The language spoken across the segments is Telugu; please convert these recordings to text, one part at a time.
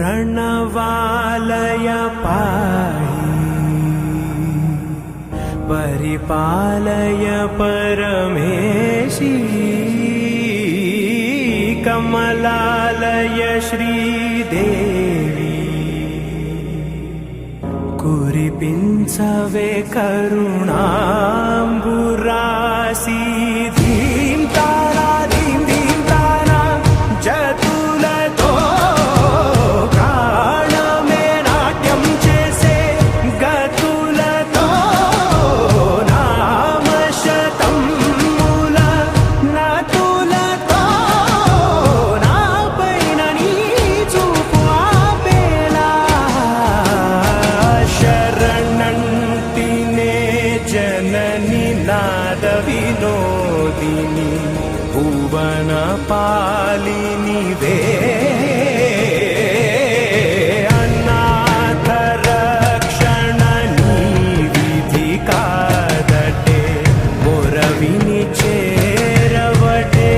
प्रणवालय पाहि परिपालय परमेशी कमलालय श्रीदेवी कुरिपिंचवे करुणांबुरासी धीं तारा धीं धीं तारा जतुलतो प्राणमे नाट्यं चेसे गतुलतो नामशतं मूल नतुलतो नापैन नी చూపు ఆపేలా శరణంటినే జనని నాద వినోదిని భువన పాలిని వే అనాథ రక్షణ నీ విధి కాదటే మొరవిని చేరవటే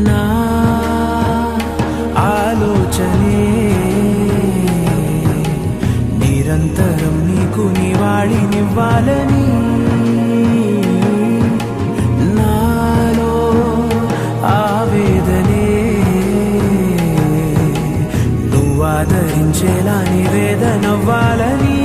నా ఆలోచనే నిరంతరం నీకు నివాళినివ్వాలని నాలో ఆవేదనే నువ్వు ఆదరించేలా నివేదనవ్వాలని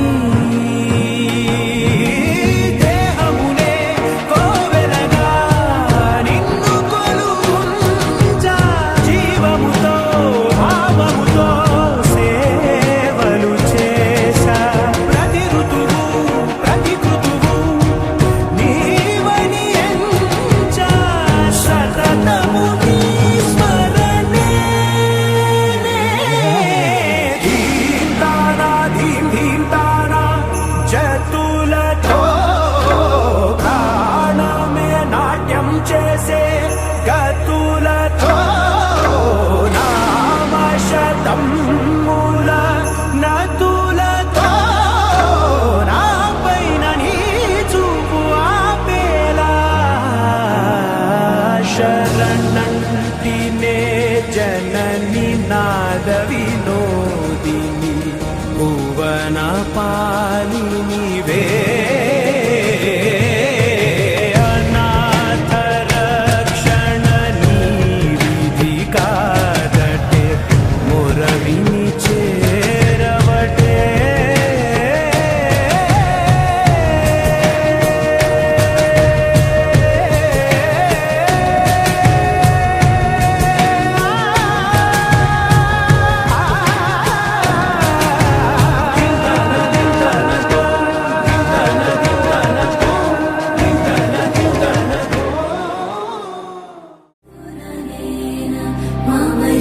చేసే గతులతో నామశతం మూల నతులతో నాపైన నీ చూపు ఆపేలా శరణంటినే జనని నాద వినోదిని భువన పాలిని వే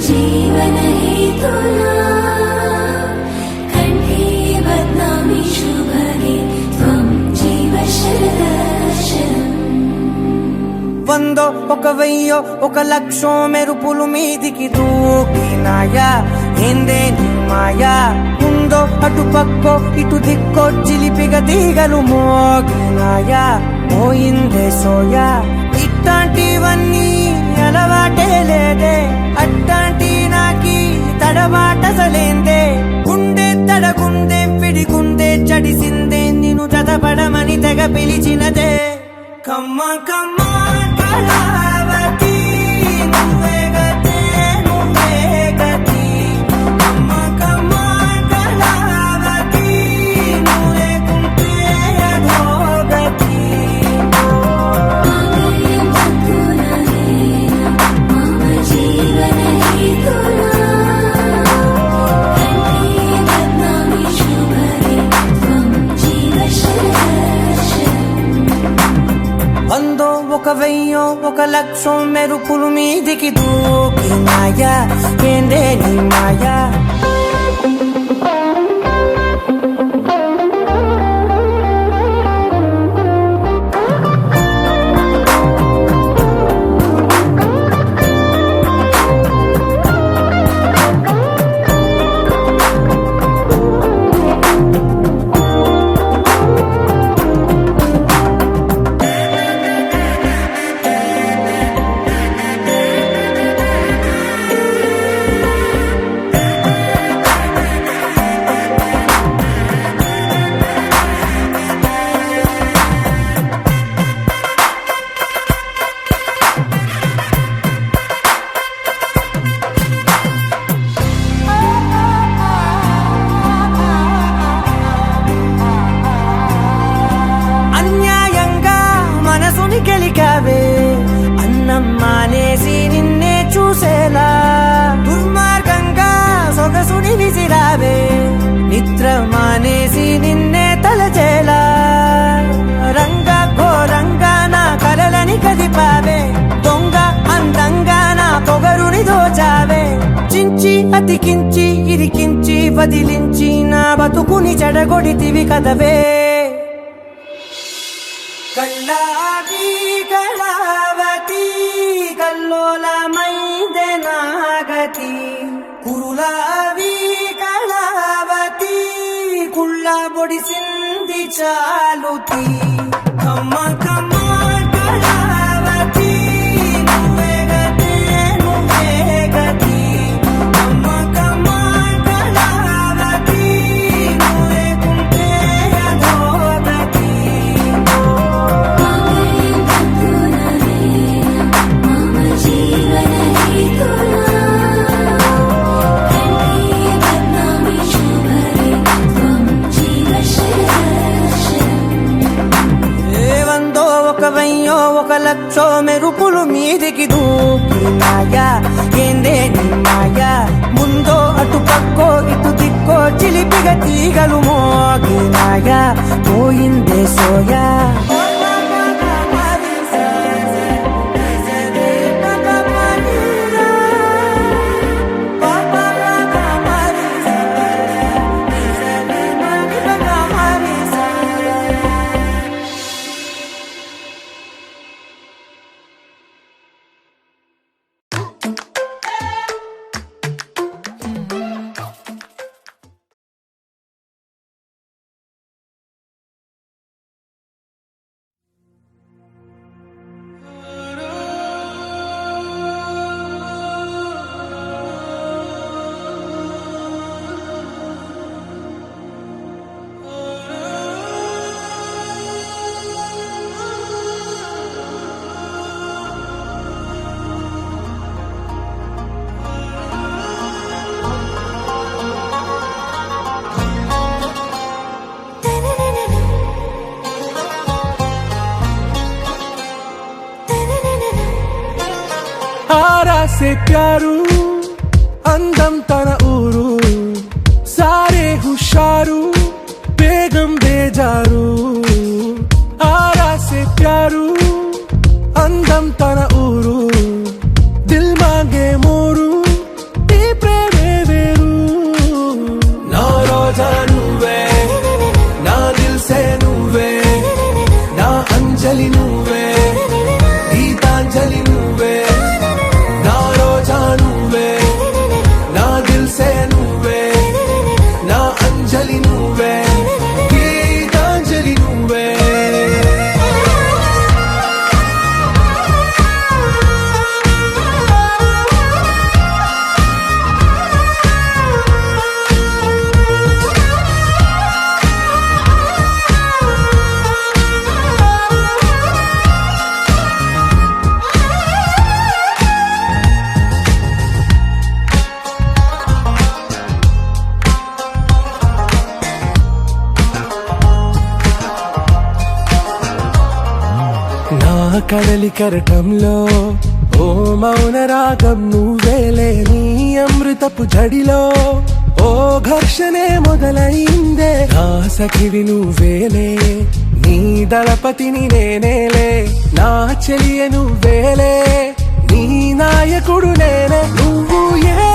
जीवन हेतुना कंठे बध्नामि शुभगे त्वं जीव शरदर्शनम् వందో ఒక వెయ్యో ఒక లక్షో మెరుపులు మీదికి దూకినాయా ఏందే నీ మాయా ఉందో అటు పక్కో ఇటు దిక్కో చిలిపిగ తీగలు మోగినాయా పోయిందే సోయా ఇట్లాంటివన్నీ అలవాటే లేదే అట్టాంటి నాకి తడబాటసలేందే గుండె తడగుండే పిడిగుండే చడిసిందే నిన్ను జతపడమని తెగ పిలిచినదే కమ్మ కమ్మ కళావతి నువ్వే గతే నువ్వే గతి కమ్మ కమ్మ కళావతి నువ్వే కుంటే అధోగతి जीवन हेतुना వందో ఒక వెయ్యో ఒక లక్షం మెరుపులు మీదికి దూకినాయా ఏందే నీ మాయా గెలికావే అన్నం మానేసి నిన్నే చూసేలా దుర్మార్గంగా సొగసుని విసిరావే నిద్ర మానేసి నిన్నే తలచేలా రంగా ఘోరంగా నా కలలని కదిపావే దొంగ అందంగా నా పొగరుని దోచావే చించి అతికించి ఇరికించి వదిలించి నా బతుకుని చెడగొడితివి కదవే కళ్ళావి కళావతి కల్లోలమైందే నాగతి కురులావి కళావతి కుళ్ళ బొడిసింది చాలుతి కమ్మ కమ్మ కళావతి నువ్వే గతే నువ్వే గతి కమ్మ కమ్మ కళావతి నువ్వే కుంటే అధోగతి ఒక లక్షో మెరుపులు మీదికి దూకినాయా ఏందే నీ మాయా ముందో అటు పక్కో ఇటు దిక్కో చిలిపిగా తీగలు మోగినాయా పోయిందే సోయా से प्यारू అందం తన ఊరు సారే హుషారు బేగం బేజారు ఆరా से प्यारू అందం తన ఊరు దిల్ మాంగే మోరు ఈ ప్రేమే వేరు నా రోజా నువ్వే నా దిల్ సే నువ్వే నా అంజలి నువ్వే గీతాంజలి నువ్వే కడలి కరటంలో ఓ మౌన రాగం నువ్వేలే నీ అమృతపు జడిలో ఓ ఘర్షణే మొదలైందే నా సఖివి నువ్వేలే నీ దళపతిని నేనేలే, నా చెలియ నువ్వేలే, నీ నాయకుడు నేనే. నువ్వు ఏ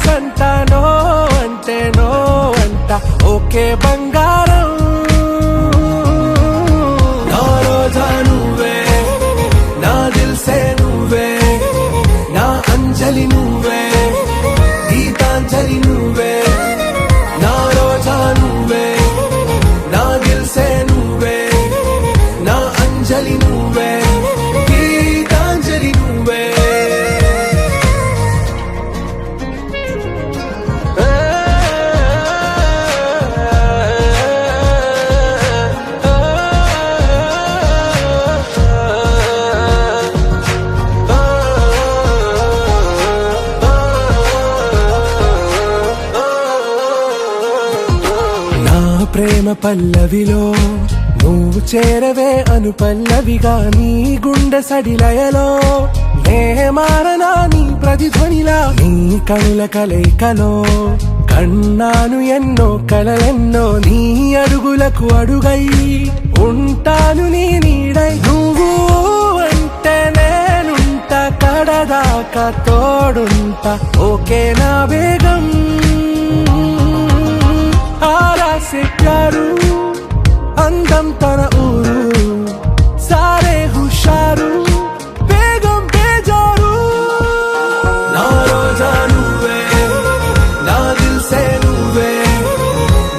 సంట నో అంటే నో అంట, ఓకే బంగారం. నా రోజా నువ్వే, నా దిల్సే నువ్వే, నా అంజలి నువ్వే, గీతాంజలి నువ్వే. నా రోజా నువ్వే, నా దిల్సే నువ్వే, నా అంజలి నువ్వే, గీతాంజలి నువ్వే. నా ప్రేమ పల్లవిలో నువ్వు చేరవే అను పల్లవిగా, నీ గుండె సడిలయలో నే మారనా నీ ప్రతిధ్వనిలా. నీ కనుల కలయికలో కన్నాను ఎన్నో కలలెన్నో, నీ అడుగులకు అడుగై ఉంటాను నీ నీడై. నువ్వు అంటే నేనుంట, కడదాకా తోడుంట, ఓకే నా బేగం. ఆరా సే ప్యారు, అందం తన ఊరు, సారే హుషారు, బేగం బేజారు. నా రోజా నువ్వే, నా దిల్సే నువ్వే,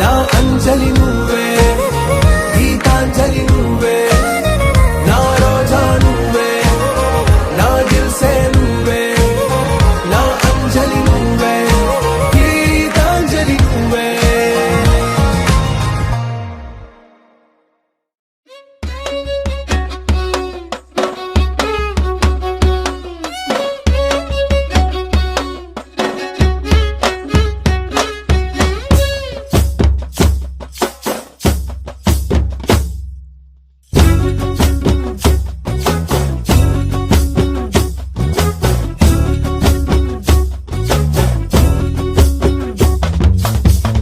నా అంజలి నువ్వే, గీతాంజలి నువ్వే. నా రోజా నువ్వే, నా దిల్సే నువ్వే, నా అంజలి నువ్వే, గీతాంజలి నువ్వే.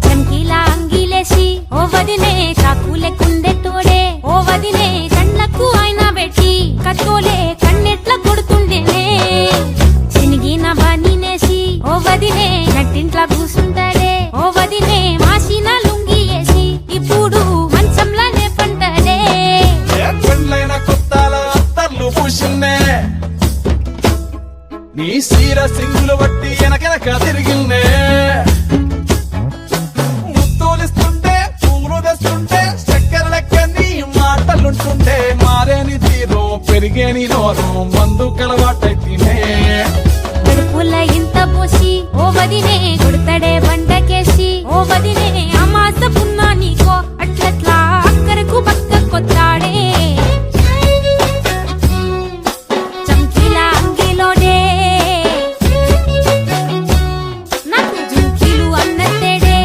చంకీలా అంగిలేసి ఓ వదినే, చాకులే కుండే తోడే ఓ వదినే, కళ్ళకు ఆయన పెట్టి కత్తోలే కన్నెట్ల కొడుతుండేనే. శనిగిన బనీనేసి ఓ వదినే, నట్టింట్లా కూసుంటాడే ఓ వదినే, మాసిన లుంగి వేసి ఇప్పుడు మంచంలానే పంటాడే. పెళ్ళైన కొత్తాల అత్తర్లు పూసిన్నే, నీ సీర సింగులు బట్టి వెనకెనక తిరిగిందే. ముత్తోలిస్తుంటే పూలు తెస్తుంటే, చక్కెర లెక్క నీ మాటలుంటుంటే, మారేని తీరు పెరిగేని నోరు మందు కలవాటైతేనే. కడుపుల ఇంత పోసి ఓ వదినే, కొడతడే బండకేసి ఓ వదినే, అమాస పున్నా నీకో అట్లట్లా అక్కరకు పక్క కొత్తాడే. చంకీలా అంగిలోనే నాకు జుంకీలు అన్నత్తేడే.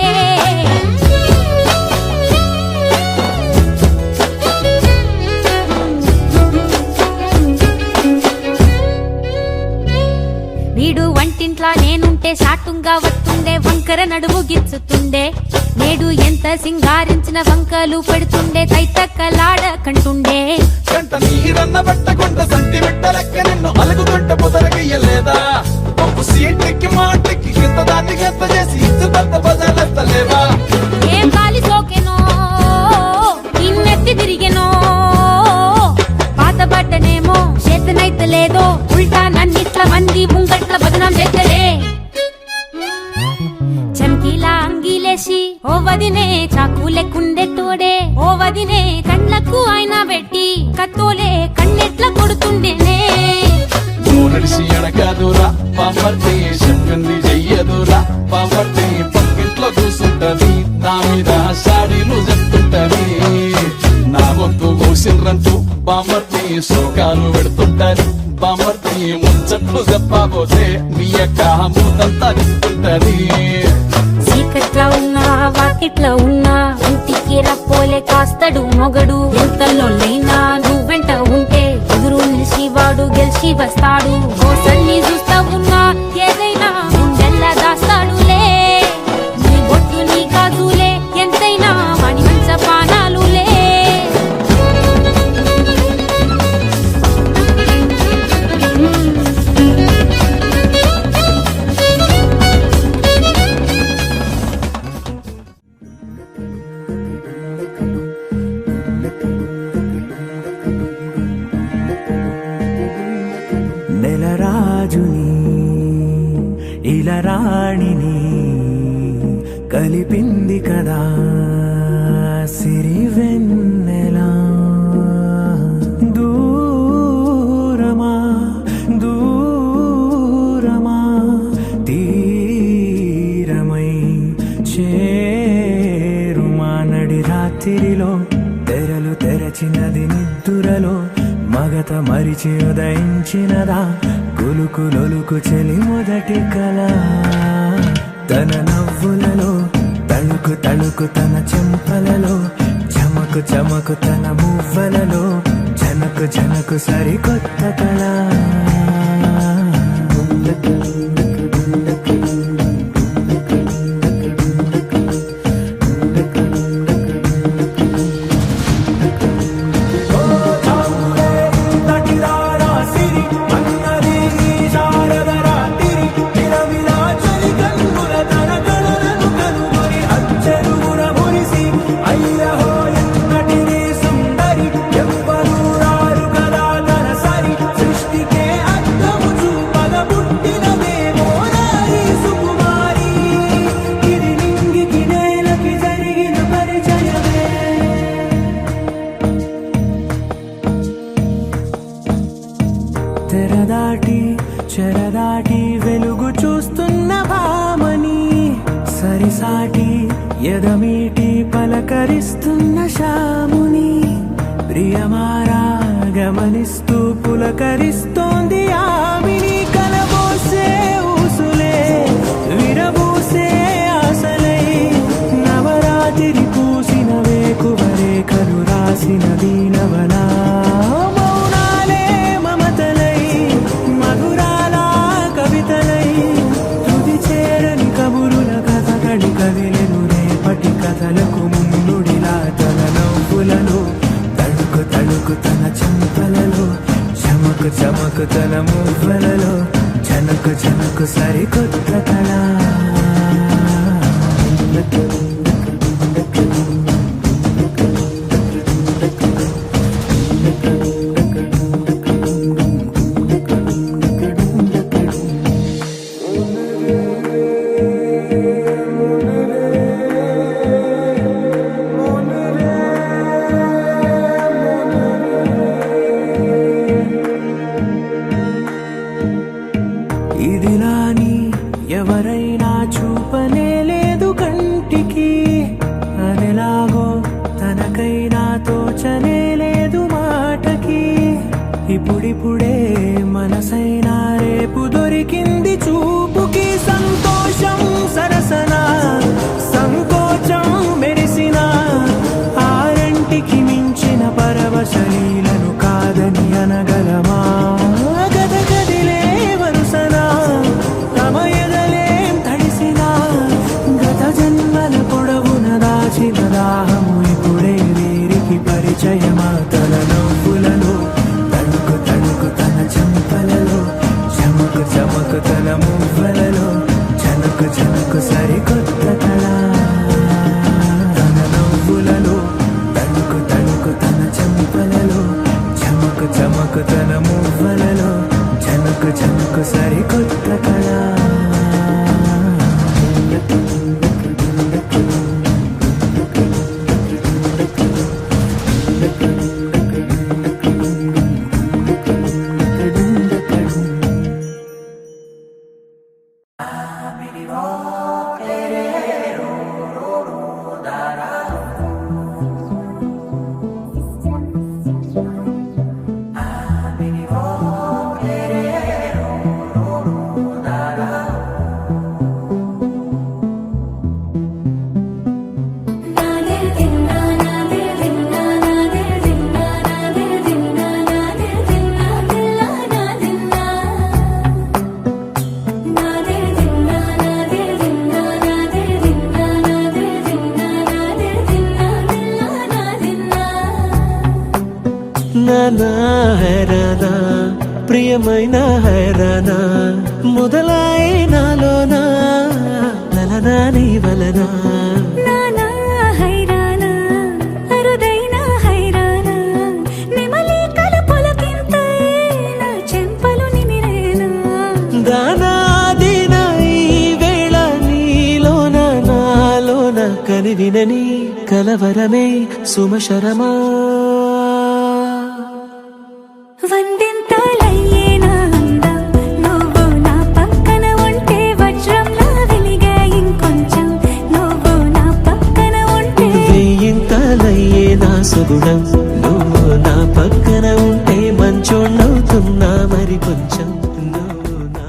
వీడు వంటింట్లా నేనుంటే సాటుంగా వస్తుండే, వంకర నడుము గిచ్చుతుండే. నేడు ఎంత సింగారించిన వంకలు పెడుతుండే, తైతక్కలాడ కంటుండే. కంట నీరన్న పట్టకుండా సంటి బిడ్డ లెక్క నిన్ను అలుగుతుంటే పొదరగయ్యలేదా. పప్పు సీటెక్కి మాటెక్కి గింత దాన్ని గంత చేసి ఇచ్చు పెద్ద బజార్లెత్తలేవా. ఏం గాలి సోకెనో, ఇన్నెత్తి తిరిగెనో, పాత బట్టనేమో చేతనైతే లేదో, ఉల్టా నన్నిట్ల మంది ముంగట్ల బదనాం చేస్తలే. చంకీలా అంగిలేసి ఓ వదినే, చాకులే కుండే తోడే ఓ వదినే, కళ్ళకు ఆయన పెట్టి కత్తోలే కన్నెట్ల కొడుతుండేనే. నడిసి ఎడకాదురా పాపర్తి, చెప్పింది చెయ్యదురా పాపర్తి. పక్కింట్లో కూసుంటది, నా మీద సాడీలు చెప్తుంటది. నా గొంతు కూసిండ్రంటూ బామర్తి శోకాలు పెడుతుంటది. బామర్తి ముచ్చట్లు చెప్పబోతే నీ యొక్క మూతంతా నింపుతుంటది. చీకట్లా ఉన్నా వాకిట్లా ఉన్నా, ఇంటికి రప్పోలే కాస్తడు మొగడు. ఎంతలోనైనా నువ్వెంట ఉంటే ఎదురు నిలిచి వాడు గెలిచి వస్తాడు. ఓసల్ని చూస్తా ఉన్నా ఏదైనా గుండెల్లా దాస్తాడులే. నీ బొట్టు నీ గాజులే ఎంతైనా వాడి మంచ పానాలులే. నెలరాజుని ఇలరాణిని కలిపింది కదా సిరివెన్నెలా. దూరమా దూరమా తీరమై చేరుమా నడి రాత్రిలో తెరలు తెరచినది నిద్దురలో మగత మరిచి ఉదయించినదా కులుకులొలుకు చెలి మొదటి కళ. తన నవ్వులలో తళుకు తళుకు తన చెంపలలో చమకు చమకు తన మువ్వలలో జనకు జనకు సరికొత్త కళ. తెరదాటి చెరదాటి వెలుగు చూస్తున్న భామని సరిసాటి ఎదమీటి పలకరిస్తున్న శాముని ప్రియమారా గమనిస్తూ పులకరిస్తోంది ఆమిని. కలబోసే ఊసులే విరబూసే ఆశలై నవరాత్రి పూసిన వేకువరేఖలు రాసిన దీనవనా. కదిలెను రేపటి కథలకు ముందుడిలా తన నవ్వులలో తడుకు తడుకు తన చెంపలలో చమకు చమకు తన మువ్వలలో జనకు జనకు సరికొత్త కళ. ఇదిలాని ఎవరైనా చూపనే లేదు కంటికి అదెలాగో తనకైనా తోచనే లేదు మాటకి. ఇప్పుడిప్పుడే మనసైనా రేపు దొరికింది చూపుకి. సంతోషం సరసన సంకోచం మెరిసిన ఆరంటికి మించిన పరవశలీలను కాదని అనగలమా. దాహము ఇప్పుడే వీరికి పరిచయమా. తన నవ్వులలో తడుకు తడుకు తన చెంపలలో చమకు చమకు తన మువ్వలలో జనకు జనకు సరికొత్త కళ. తన నవ్వులలో తడుకు తడుకు తన చెంపలలో చమకు చమకు తన మువ్వలలో జనకు జనకు సరికొత్త కళ. నానా హైరానా ప్రియమైన హైరానా మొదలై నాలోనా లలనా నీ వలనా. నానా హైరానా అరుదైన హైరానా కలవరమే సుమశరమా వందెంతాలయ్యేనా అందం నువ్వు నా పక్కన ఉంటే వజ్రంలా వెలిగే ఇంకొంచెం నువ్వు నా పక్కన ఉంటే వేయింతలయ్యే నా సుగుణం నువ్వు నా పక్కన ఉంటే మంచోణ్ణవుతున్నా మరి కొంచెం నువ్వు నా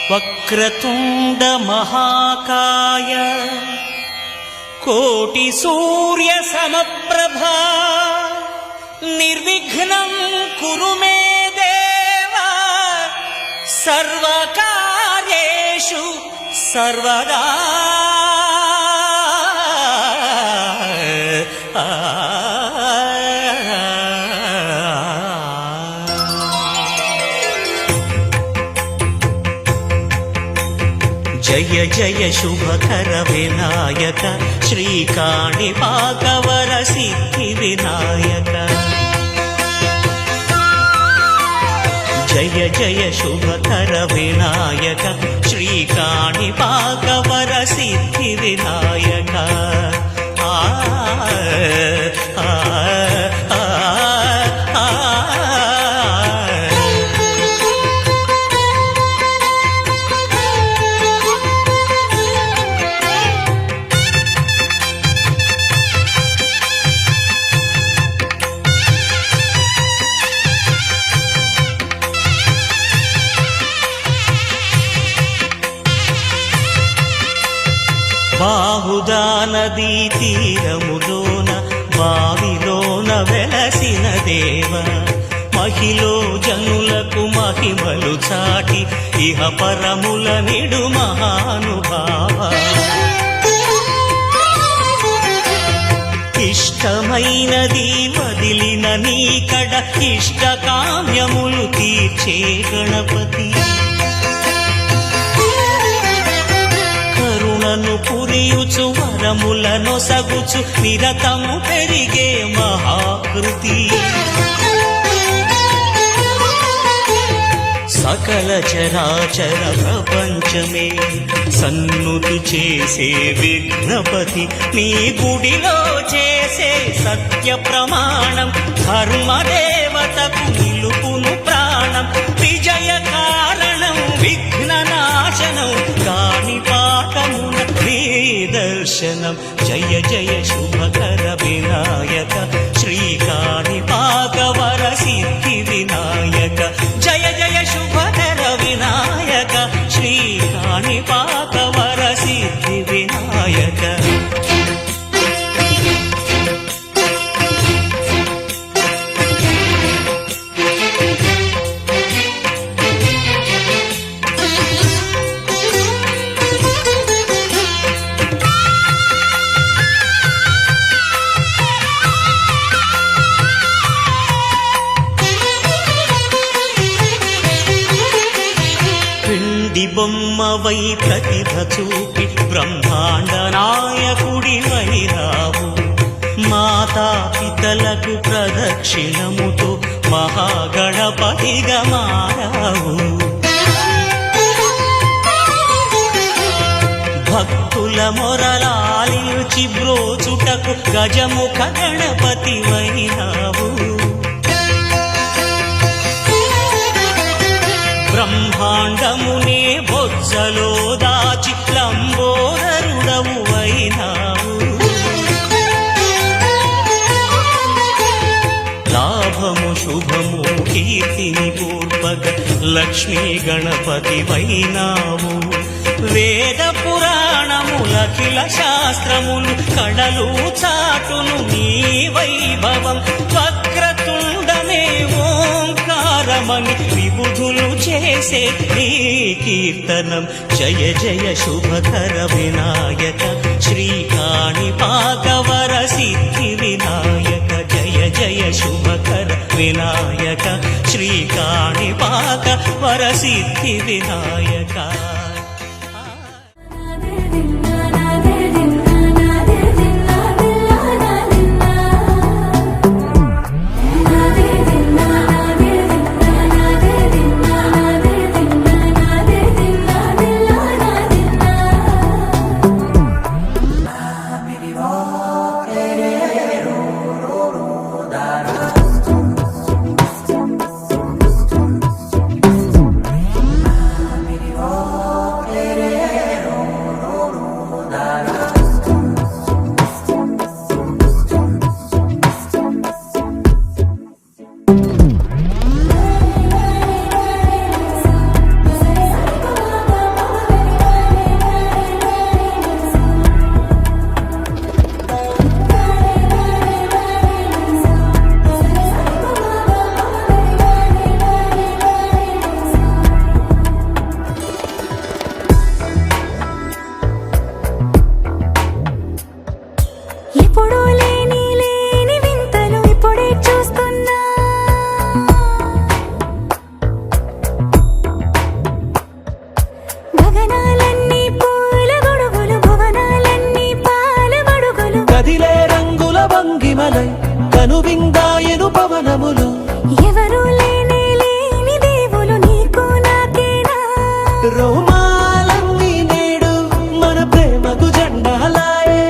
వక్రతుండ మహాకాయ కోటి సూర్య సమప్రభా నిర్విఘ్నం కురు మే దేవ సర్వకార్యేషు సర్వదా జయ జయ శుభకర వినాయక శ్రీకాణిపాకవర సిద్ధి వినాయక జయ జయ శుభకర వినాయక శ్రీకాణిపాకవర సిద్ధి వినాయక ఆ ఆ ఆ ఆ బాహుదా నదీ తీరములోన బావిలోన వెలసిన దేవ మహిలో జనులకు మహిమలు చాటి ఇహ పరముల నిడు మహానుభావ ఇష్టమైనది వదిలిన నీకడ ఇష్ట కామ్యములు తీర్చే గణపతి కరుణను పురియుచు వరములను సగుచు నిరతము పెరిగే మహాకృతి సకల చరాచర ప్రపంచమే సన్నుతి చేసే విఘ్నపతి నీ గుడిలో చేసే సత్య ప్రమాణం ధర్మదేవతకు నిలుపును ప్రాణం విజయ కారణం విఘ్న నాశనం కాణిపాకమున నీ దర్శనం జయ జయ శుభకర వినాయక శ్రీకాణిపాకవర సిద్ధి వినాయక జయ జయ శుభకర వినాయక శ్రీకాణిపాకవర సిద్ధి వినాయక బొమ్మవై ప్రతిభ చూపి బ్రహ్మాండ నాయకుడి వైరావు మాతా పితలకు ప్రదక్షిణముతో మహాగణపతిగా మారావు భక్తుల మొరలాలించి బ్రోచుటకు గజముఖ గణపతి వైరావు బ్రహ్మాండమునే బొజ్జలో దాచి లంబోదరుడవు అయినావు లాభము శుభము కీర్తిని పూర్వక లక్ష్మీ గణపతి వైనావు వేద పురాణములఖిల శాస్త్రములు కళలు చాటును నీ వైభవం వక్రతుండమే ఓంకారమని విబుధులు చేసే నీ కీర్తనం జయ జయ శుభకర వినాయక శ్రీకాణి పాకవర సిద్ధి వినాయక జయ జయ శుభకర వినాయక శ్రీకాణి పాకవర సిద్ధి వినాయక ఎప్పుడూ లేని వింతలు ఇప్పుడే చూస్తున్నా గగనాలన్నీ పూల గొడుగులు భువనాలన్నీ పాల మడుగులు కదిలే రంగుల భంగిమలై కనువిందాయను పవనములు ఎవరు లేని దేవులు నీకు నాకేనా రోమాలన్నీ నేడు మన ప్రేమకు జెండాలాయే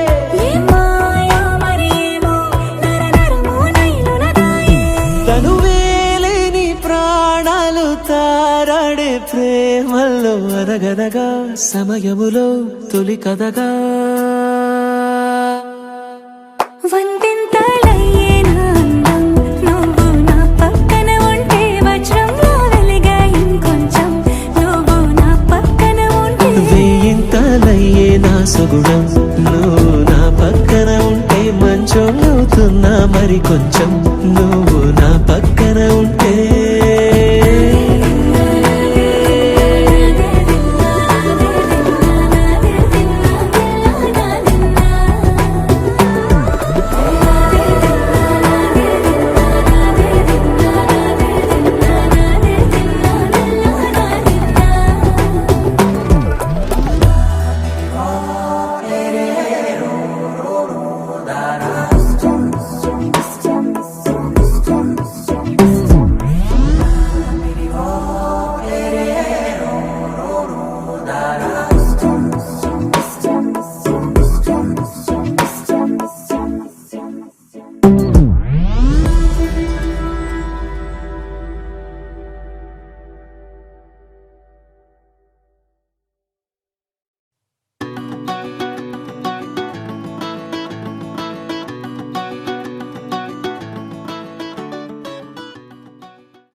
తనువేలేని ప్రాణాలు తారాడే ప్రేమల్లో అనగనగా సమయములో తొలి కథగా వందెంతలయ్యేనా అందం నువ్వు నా పక్కన ఉంటే వజ్రంలా వెలిగా ఇంకొంచెం నువ్వు నా పక్కన ఉంటే వేయింతలయ్యే నా సుగుణం నువ్వు నా పక్కన ఉంటే మంచోళ్ళవుతున్నా మరి కొంచెం నువ్వు